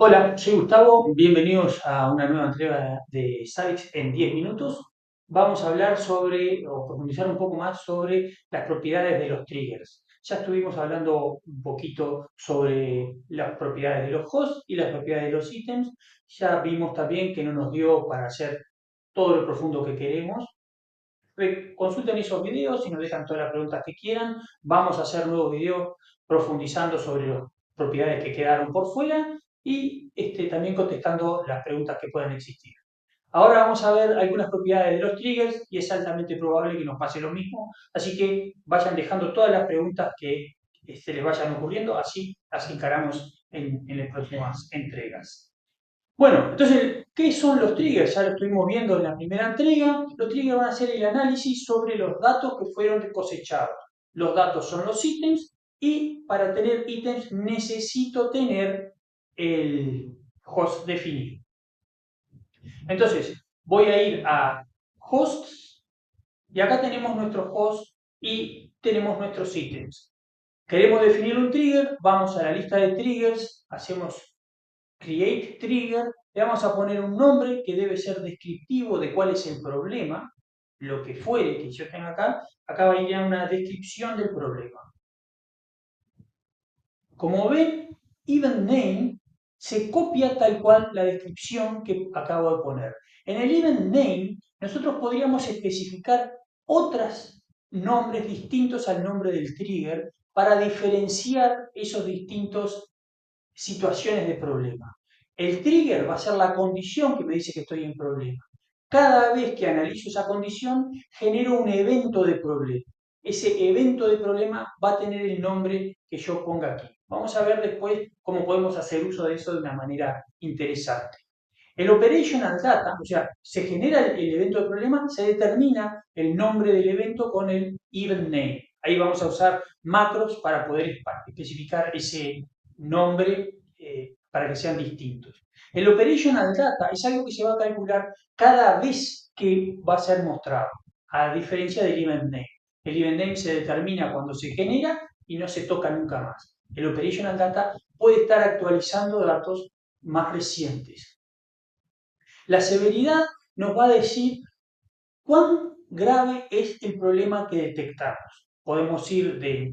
Hola, soy Gustavo, bienvenidos a una nueva entrega de Savix en 10 minutos. Vamos a hablar sobre, o profundizar un poco más sobre las propiedades de los triggers. Ya estuvimos hablando un poquito sobre las propiedades de los hosts y las propiedades de los ítems. Ya vimos también que no nos dio para hacer todo lo profundo que queremos. Consulten esos videos y nos dejan todas las preguntas que quieran. Vamos a hacer nuevos videos profundizando sobre las propiedades que quedaron por fuera y también contestando las preguntas que puedan existir. Ahora vamos a ver algunas propiedades de los triggers y es altamente probable que nos pase lo mismo, así que vayan dejando todas las preguntas que se les vayan ocurriendo, así las encaramos en las próximas entregas. Bueno, entonces, ¿qué son los triggers? Ya lo estuvimos viendo en la primera entrega. Los triggers van a ser el análisis sobre los datos que fueron cosechados. Los datos son los ítems y para tener ítems necesito tener el host definido. Entonces, voy a ir a hosts y acá tenemos nuestro host y tenemos nuestros ítems. Queremos definir un trigger, vamos a la lista de triggers, hacemos create trigger, le vamos a poner un nombre que debe ser descriptivo de cuál es el problema, lo que fuere que yo tenga acá. Acá va a ir una descripción del problema. Como ven, event name se copia tal cual la descripción que acabo de poner. En el event name nosotros podríamos especificar otros nombres distintos al nombre del trigger para diferenciar esos distintos situaciones de problema. El trigger va a ser la condición que me dice que estoy en problema. Cada vez que analizo esa condición, genero un evento de problema. Ese evento de problema va a tener el nombre que yo ponga aquí. Vamos a ver después cómo podemos hacer uso de eso de una manera interesante. El operational data, o sea, se genera el evento de problema, se determina el nombre del evento con el event name. Ahí vamos a usar macros para poder especificar ese nombre para que sean distintos. El operational data es algo que se va a calcular cada vez que va a ser mostrado, a diferencia del event name. El event name se determina cuando se genera y no se toca nunca más. El operational data puede estar actualizando datos más recientes. La severidad nos va a decir cuán grave es el problema que detectamos. Podemos ir de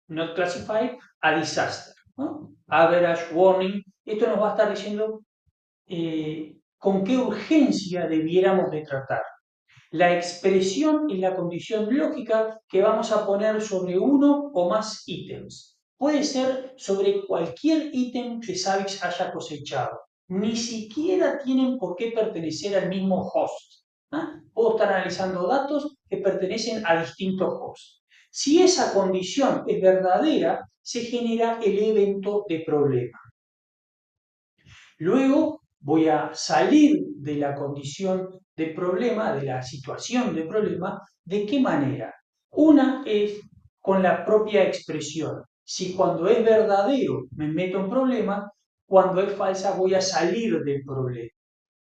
not classified a disaster, ¿no? Average, warning. Esto nos va a estar diciendo con qué urgencia debiéramos de tratar. La expresión es la condición lógica que vamos a poner sobre uno o más ítems. Puede ser sobre cualquier ítem que Savix haya cosechado. Ni siquiera tienen por qué pertenecer al mismo host. Puedo estar analizando datos que pertenecen a distintos hosts. Si esa condición es verdadera, se genera el evento de problema. Luego voy a salir de la condición de problema, de la situación de problema, ¿de qué manera? Una es con la propia expresión. Si cuando es verdadero me meto en problema, cuando es falsa voy a salir del problema.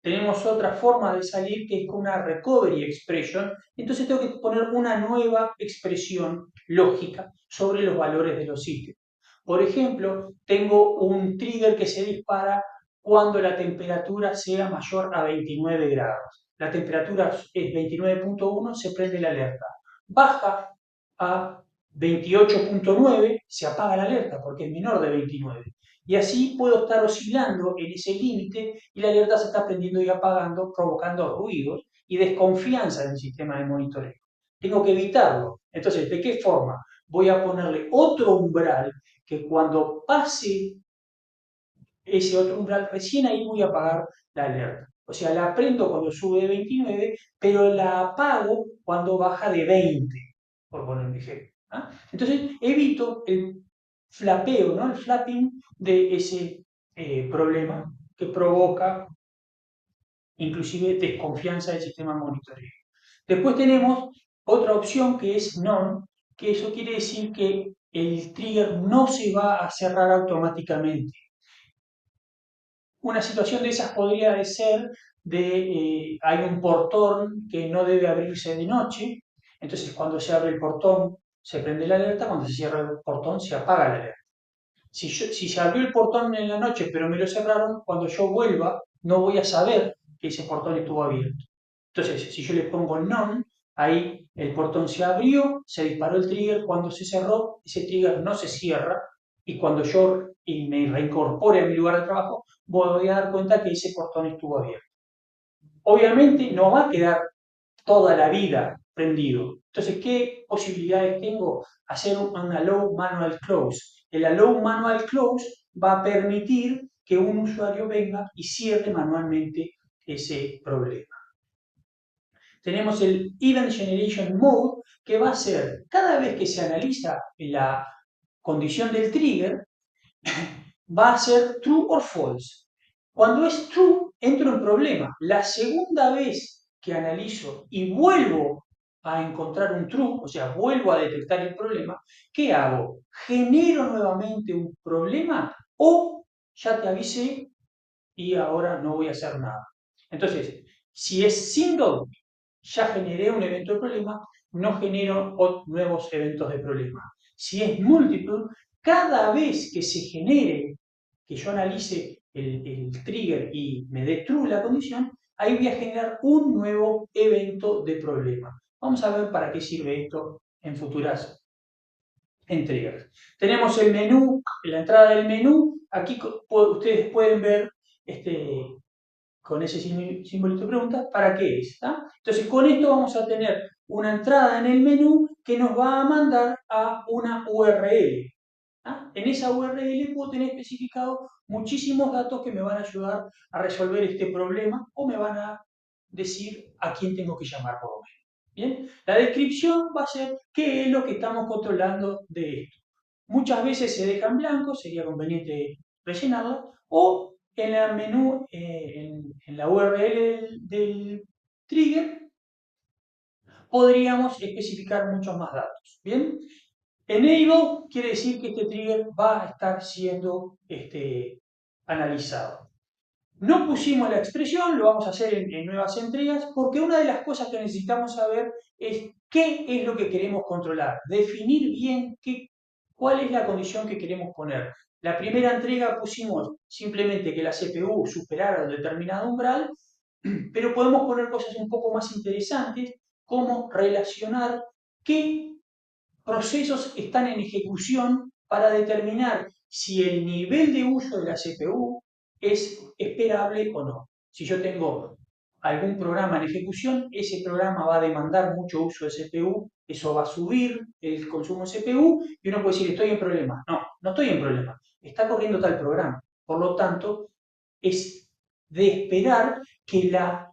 Tenemos otra forma de salir que es con una recovery expression, entonces tengo que poner una nueva expresión lógica sobre los valores de los ítems. Por ejemplo, tengo un trigger que se dispara cuando la temperatura sea mayor a 29 grados. La temperatura es 29.1, se prende la alerta. Baja a 28.9, se apaga la alerta porque es menor de 29. Y así puedo estar oscilando en ese límite y la alerta se está prendiendo y apagando, provocando ruidos y desconfianza en el sistema de monitoreo. Tengo que evitarlo. Entonces, ¿de qué forma? Voy a ponerle otro umbral que cuando pase ese otro umbral, recién ahí voy a apagar la alerta. O sea, la prendo cuando sube de 29, pero la apago cuando baja de 20, por poner un ejemplo. Entonces, evito el flapeo, ¿no? El flapping de ese problema que provoca inclusive desconfianza del sistema de monitoreo. Después tenemos otra opción que es none, que eso quiere decir que el trigger no se va a cerrar automáticamente. Una situación de esas podría ser hay un portón que no debe abrirse de noche, entonces cuando se abre el portón se prende la alerta, cuando se cierra el portón se apaga la alerta. Si se abrió el portón en la noche pero me lo cerraron, cuando yo vuelva no voy a saber que ese portón estuvo abierto. Entonces, si yo le pongo none, ahí el portón se abrió, se disparó el trigger, cuando se cerró, ese trigger no se cierra y cuando yo me reincorpore a mi lugar de trabajo, voy a dar cuenta que ese portón estuvo abierto. Obviamente no va a quedar toda la vida prendido. Entonces, ¿qué posibilidades tengo? Hacer un allow manual close. El allow manual close va a permitir que un usuario venga y cierre manualmente ese problema. Tenemos el Event Generation Mode, que va a ser, cada vez que se analiza la condición del trigger, va a ser true or false. Cuando es true, entro en problema. La segunda vez que analizo y vuelvo a encontrar un true, o sea, vuelvo a detectar el problema, ¿qué hago? ¿Genero nuevamente un problema o ya te avisé y ahora no voy a hacer nada? Entonces, si es single, ya generé un evento de problema, no genero nuevos eventos de problema. Si es múltiple, cada vez que se genere, que yo analice el trigger y me dé true la condición, ahí voy a generar un nuevo evento de problema. Vamos a ver para qué sirve esto en futuras entregas. Tenemos el menú, la entrada del menú. Aquí ustedes pueden ver con ese simbolito de pregunta, ¿para qué es? Entonces, con esto vamos a tener una entrada en el menú que nos va a mandar a una URL. En esa URL puedo tener especificado muchísimos datos que me van a ayudar a resolver este problema o me van a decir a quién tengo que llamar por lo menos. ¿Bien? La descripción va a ser qué es lo que estamos controlando de esto. Muchas veces se deja en blanco, sería conveniente rellenarla, o en el menú, en la URL del trigger, podríamos especificar muchos más datos. ¿Bien? Enable quiere decir que este trigger va a estar siendo analizado. No pusimos la expresión, lo vamos a hacer en nuevas entregas, porque una de las cosas que necesitamos saber es qué es lo que queremos controlar, definir bien cuál es la condición que queremos poner. La primera entrega pusimos simplemente que la CPU superara un determinado umbral, pero podemos poner cosas un poco más interesantes, como relacionar qué procesos están en ejecución para determinar si el nivel de uso de la CPU es esperable o no. Si yo tengo algún programa en ejecución, ese programa va a demandar mucho uso de CPU, eso va a subir el consumo de CPU y uno puede decir, estoy en problema. No, no estoy en problema, está corriendo tal programa. Por lo tanto, es de esperar que la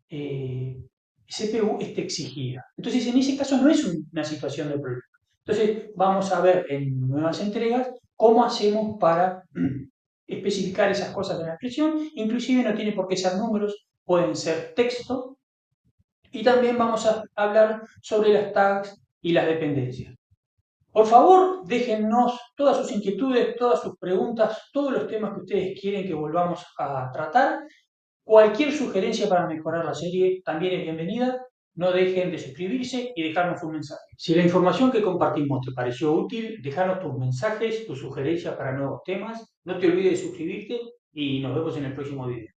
CPU esté exigida. Entonces, en ese caso no es una situación de problema. Entonces, vamos a ver en nuevas entregas cómo hacemos para especificar esas cosas en la expresión. Inclusive no tiene por qué ser números, pueden ser texto. Y también vamos a hablar sobre las tags y las dependencias. Por favor, déjennos todas sus inquietudes, todas sus preguntas, todos los temas que ustedes quieren que volvamos a tratar. Cualquier sugerencia para mejorar la serie también es bienvenida. No dejen de suscribirse y dejarnos un mensaje. Si la información que compartimos te pareció útil, déjanos tus mensajes, tus sugerencias para nuevos temas. No te olvides de suscribirte y nos vemos en el próximo video.